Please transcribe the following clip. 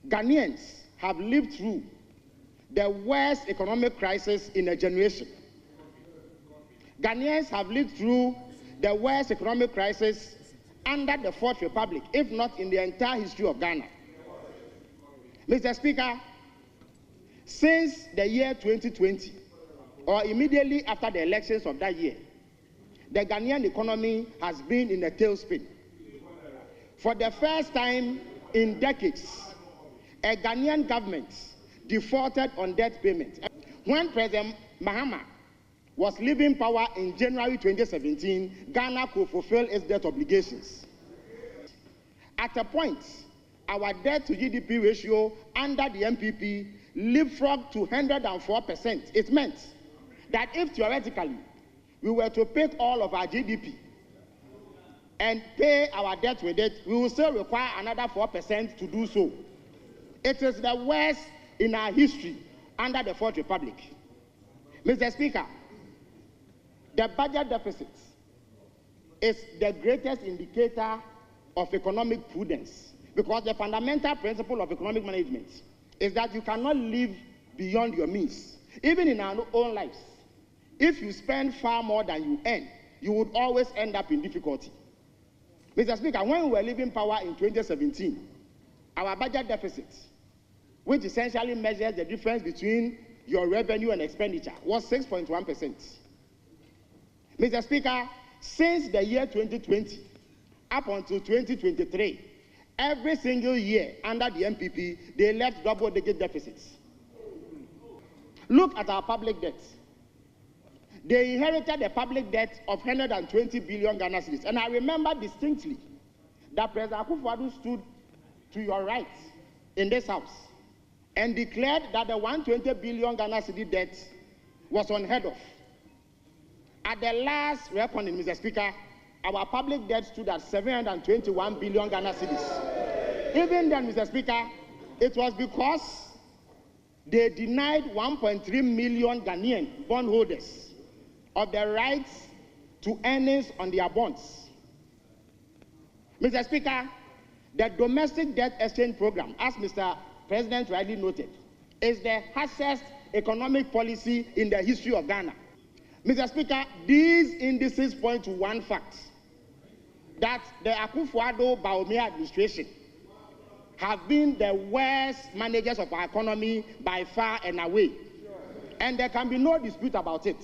Ghanaians have lived through the worst economic crisis in a generation. Ghanaians have lived through the worst economic crisis under the Fourth Republic, if not in the entire history of Ghana. Mr. Speaker, since the year 2020, or immediately after the elections of that year, the Ghanaian economy has been in a tailspin. For the first time in decades, a Ghanaian government defaulted on debt payments. When President Mahama was leaving power in January 2017, Ghana could fulfill its debt obligations. At a point, our debt to GDP ratio under the MPP leapfrogged to 104%. It meant that if theoretically we were to pick all of our GDP and pay our debt with it, we will still require another 4% to do so. It is the worst in our history under the Fourth Republic. Mr. Speaker, the budget deficit is the greatest indicator of economic prudence, because the fundamental principle of economic management is that you cannot live beyond your means. Even in our own lives, if you spend far more than you earn, you would always end up in difficulty. Mr. Speaker, when we were leaving power in 2017, our budget deficit, which essentially measures the difference between your revenue and expenditure, was 6.1%. Mr. Speaker, since the year 2020 up until 2023, every single year under the MPP, they left double-digit deficits. Look at our public debt. They inherited a public debt of 120 billion Ghana cedis. And I remember distinctly that President Akufo-Addo stood to your right in this house and declared that the 120 billion Ghana cedi debt was unheard of. At the last reckoning, Mr. Speaker, our public debt stood at 721 billion Ghana cedis. Even then, Mr. Speaker, it was because they denied 1.3 million Ghanaian bondholders of the rights to earnings on their bonds. Mr. Speaker, the domestic debt exchange program, as Mr. President rightly noted, is the harshest economic policy in the history of Ghana. Mr. Speaker, these indices point to one fact, that the Akufo-Addo Bawumia administration have been the worst managers of our economy by far and away. And there can be no dispute about it.